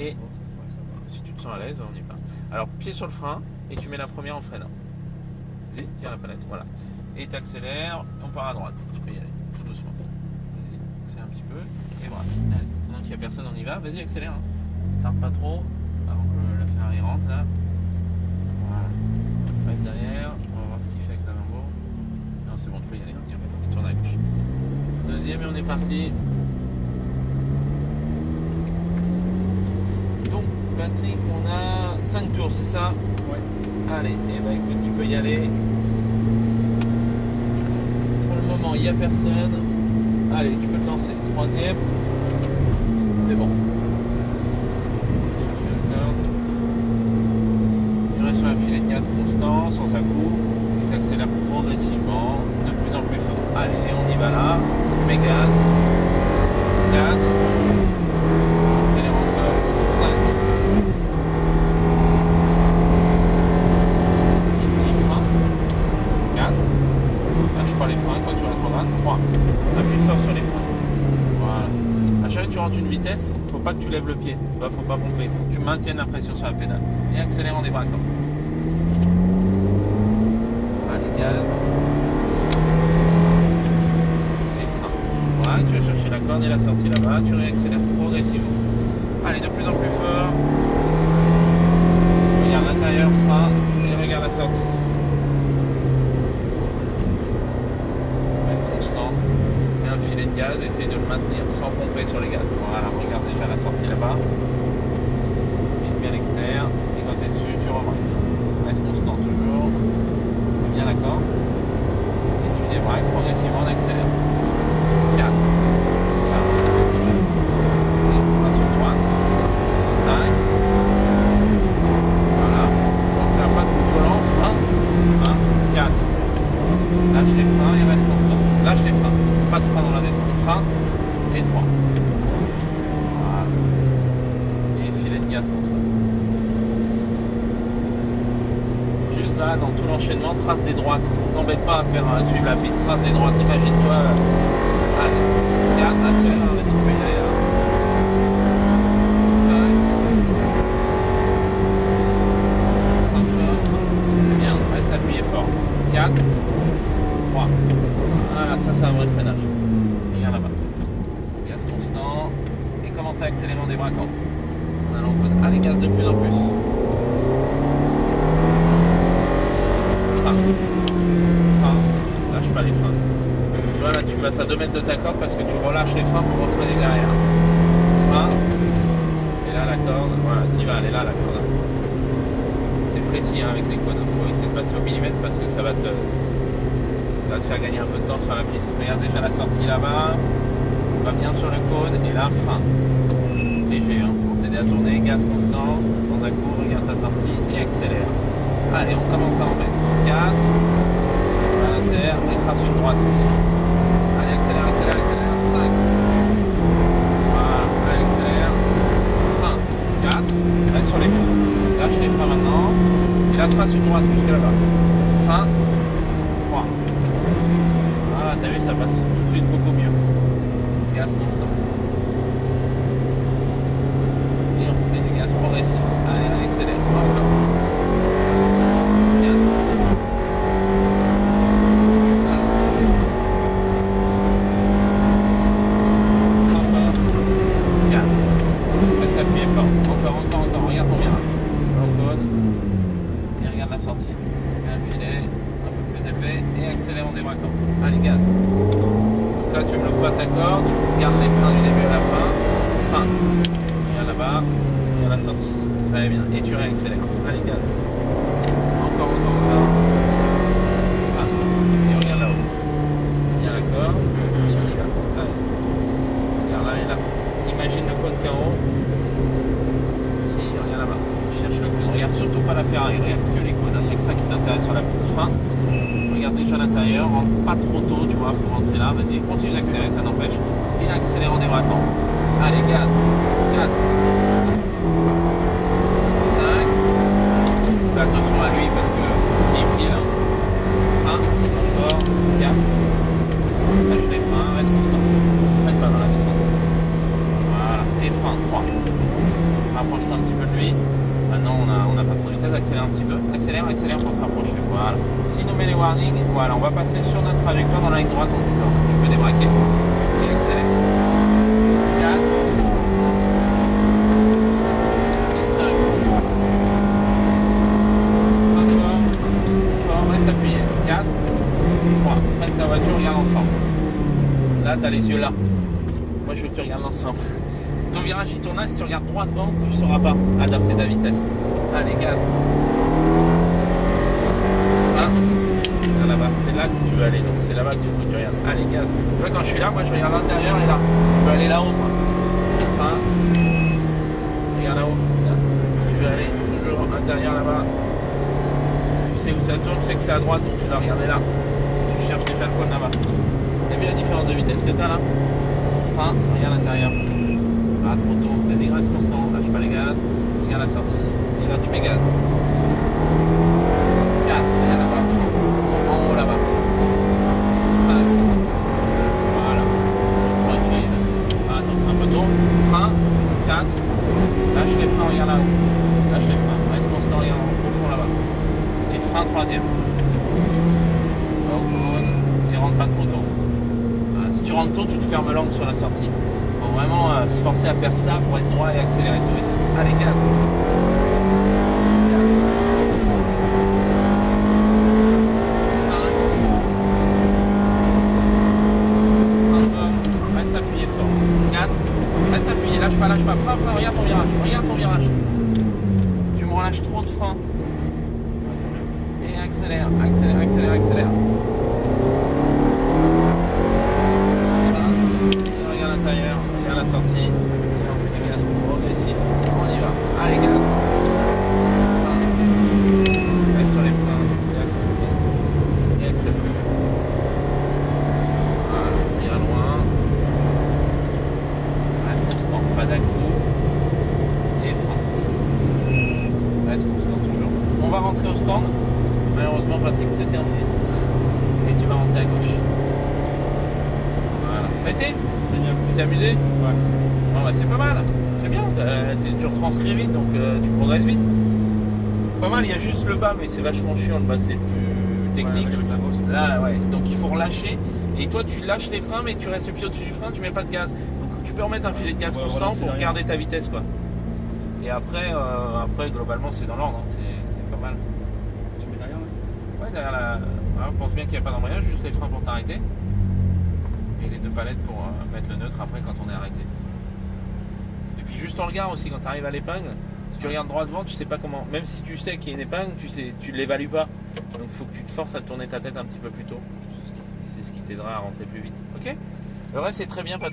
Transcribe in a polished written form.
Et si tu te sens à l'aise, on y va. Alors, pied sur le frein et tu mets la première en freinant. Vas-y, tiens la palette, voilà. Et tu accélères, on part à droite. Tu peux y aller, tout doucement. Vas-y, accélère un petit peu. Et voilà. Allez, pendant qu'il n'y a personne, on y va. Vas-y, accélère. Hein. Tarde pas trop avant que la Ferrari rentre là. Voilà. Reste derrière, on va voir ce qu'il fait avec la Lambo. Non, c'est bon, tu peux y aller. Il tourne à gauche. Deuxième et on est parti. Donc, Patrick, on a 5 tours, c'est ça? Ouais. Allez, et bah écoute, tu peux y aller. Pour le moment, il n'y a personne. Allez, tu peux te lancer. Troisième. C'est bon. Chercher la corde. Tu restes sur un filet de gaz constant, sans à-coup. Tu accélères progressivement, de plus en plus fort. Allez, on y va là. Mets gaz. 4. Accélère encore. 5. Ici, frein. 4. Lâche pas les freins quand tu rentres en rade. 3. Appuie fort sur les freins. Voilà. À chaque fois que tu rentres une vitesse, faut pas que tu lèves le pied. Bah, faut pas pomper. Faut que tu maintiennes la pression sur la pédale. Et accélère en débraquant. Allez, gaz. Les freins. Voilà, tu vas chercher la corde et la sortie là-bas. Tu réaccélères progressivement. Allez, de plus en plus fort. Regarde l'intérieur, frein. Et regarde la sortie. Reste constant. Mets un filet de gaz. Essaye de le maintenir sans pomper sur les gaz. Voilà, regarde déjà la sortie là-bas. Vise bien l'extérieur. Et quand tu es dessus, tu rebraques. Reste constant toujours. Bien d'accord. Et tu débraques progressivement, on accélère. 4. Et sur droite. 5. Voilà. Donc là, pas de coup de volant, frein. Frein. 4. Lâche les freins et reste constant. Lâche les freins. Pas de frein dans la descente. Frein. Et 3. Voilà. Et filet de gaz constant. Juste là, dans tout l'enchaînement, trace des droites. T'embête pas à faire suivre la piste, trace des droites. Imagine-toi. Allez. 4, accélère, vas-y, tu peux y aller là. 5. C'est bien, reste appuyé fort. 4. 3. Voilà, ça c'est un vrai freinage. Regarde là-bas. Gaz constant. Et commence à accélérer en débraquant. En allant au code. Allez, gaz de plus en plus. Frein. Frein. Lâche pas les freins. Tu vois là, tu passes à 2 mètres de ta corde parce que tu relâches les freins pour refreiner derrière. Frein. Et là la corde, voilà, tu vas, elle est là la corde. C'est précis hein, avec les codes. Il faut essayer de passer au millimètre parce que ça va te faire gagner un peu de temps sur la piste. Regarde déjà la sortie là-bas. On va bien sur le cône et là frein. Léger hein, pour t'aider à tourner. Gaz constant, sans à-coup, regarde ta sortie et accélère. Allez, on commence à en mettre. 4. À la terre et trace une droite ici. Allez, accélère, accélère, accélère. 5. Voilà, allez, accélère. Frein. 4. Reste sur les freins. Lâche les freins maintenant. Et là, trace une droite jusque là-bas. Frein. 3. Voilà, t'as vu, ça passe tout de suite beaucoup mieux. Gaz constant. Et on met du gaz progressif. Allez, allez, accélère. Encore. 4. 4. Reste appuyé fort. Encore, encore, encore. Regarde ton virage. Code. Et regarde la sortie. Mets un filet un peu plus épais et accélère en débraquant. Allez, gaz. Donc là, tu ne bloques pas ta corde. Tu gardes les freins du début à la fin. Frein. Regarde là-bas. Regarde la sortie. Très bien. Et tu réaccélères. Allez, gaz. Encore, encore, encore. Frein. Et regarde là-haut. Viens la corde. Et on y va. Allez. Regarde là et là. Imagine le cône qui est en haut. Ici, regarde là-bas. Cherche le cône. Regarde surtout pas la Ferrari. Regarde que les cônes. Il n'y a que ça qui t'intéresse sur la piste. Frein. Regarde déjà l'intérieur. Rentre pas trop tôt, tu vois. Faut rentrer là. Vas-y, continue d'accélérer, ça n'empêche. Et accélère en débraquant. Allez, gaz. 4. 5. Fais attention à lui parce que s'il pile. Frein. Fort. 4. Lâche les freins. Reste constant. Faites pas dans la descente. Voilà. Et frein. 3. Rapproche-toi un petit peu de lui. Maintenant, on a pas trop de vitesse. Accélère un petit peu. Accélère pour te rapprocher. Voilà. S'il nous met les warnings, voilà, on va passer sur notre trajectoire dans la ligne droite. Donc, tu peux débraquer et accélérer. 4 et 5. Fort, reste appuyé. 4, 3. Freine ta voiture, regarde ensemble. Là, tu as les yeux là. Moi, je veux que tu regardes l'ensemble. Ton virage, il tourne là. Si tu regardes droit devant, tu ne sauras pas adapter ta vitesse. Allez, gaz. Là-bas, c'est là que tu veux aller. Donc, c'est là-bas qu'il faut que tu regardes. Allez, gaz. Tu vois, quand je suis là, moi, je regarde l'intérieur et là. Je veux aller là-haut, moi. Enfin, regarde là-haut. Là. Tu veux aller toujours intérieur là-bas. Tu sais où ça tourne, tu sais que c'est à droite, donc tu dois regarder là. Tu cherches déjà le cône là-bas. T'as vu la différence de vitesse que tu as là? Frein, regarde l'intérieur. Ah, trop tôt, la dégresse constant, lâche pas les gaz, regarde la sortie. Et là, tu mets gaz. 4, regarde là-bas. En haut là-bas. 5. Voilà. Tranquille. Ah, attends, c'est un peu tôt. Frein. 4. Lâche les freins, regarde là-haut. Lâche les freins. Reste constant, regarde au fond là-bas. Et frein 3e. Et rentre pas trop tôt. Voilà. Si tu rentres tôt, tu te fermes l'angle sur la sortie. Faut vraiment se forcer à faire ça pour être droit et accélérer tout ici. Allez, gaz. 5. Reste appuyé fort. 4. Reste appuyé, lâche pas. Frein, regarde ton virage. Tu me relâches trop de frein. Et accélère. Regarde la sortie, les gaz progressif, on y va, allez gaz, reste sur les freins, gaz constant, et accélère, voilà, on ira loin, reste constant, pas d'un-coup, et frein, reste constant toujours. On va rentrer au stand, malheureusement Patrick c'est terminé, et tu vas rentrer à gauche. Voilà, ça a été? Tu t'es amusé? Ouais. Bon, bah, c'est pas mal, c'est bien, tu retranscris vite, donc tu progresses vite. Pas mal, il y a juste le bas, mais c'est vachement chiant, le bas c'est plus technique. Ouais, là, ouais, donc il faut relâcher, et toi tu lâches les freins, mais tu restes le pied au-dessus du frein, tu mets pas de gaz. Donc tu peux remettre un filet de gaz constant pour garder ta vitesse, quoi. Et après globalement c'est dans l'ordre, hein. C'est pas mal. Tu mets derrière là? Ouais, derrière la... Voilà, pense bien qu'il n'y a pas d'embrayage, juste les freins pour t'arrêter. Et les 2 palettes pour mettre le neutre après quand on est arrêté. Et puis juste en regard aussi, quand tu arrives à l'épingle, si tu regardes droit devant, tu sais pas comment, même si tu sais qu'il y a une épingle, tu ne l'évalues pas. Donc il faut que tu te forces à tourner ta tête un petit peu plus tôt. C'est ce qui t'aidera à rentrer plus vite. Ok? Le reste c'est très bien.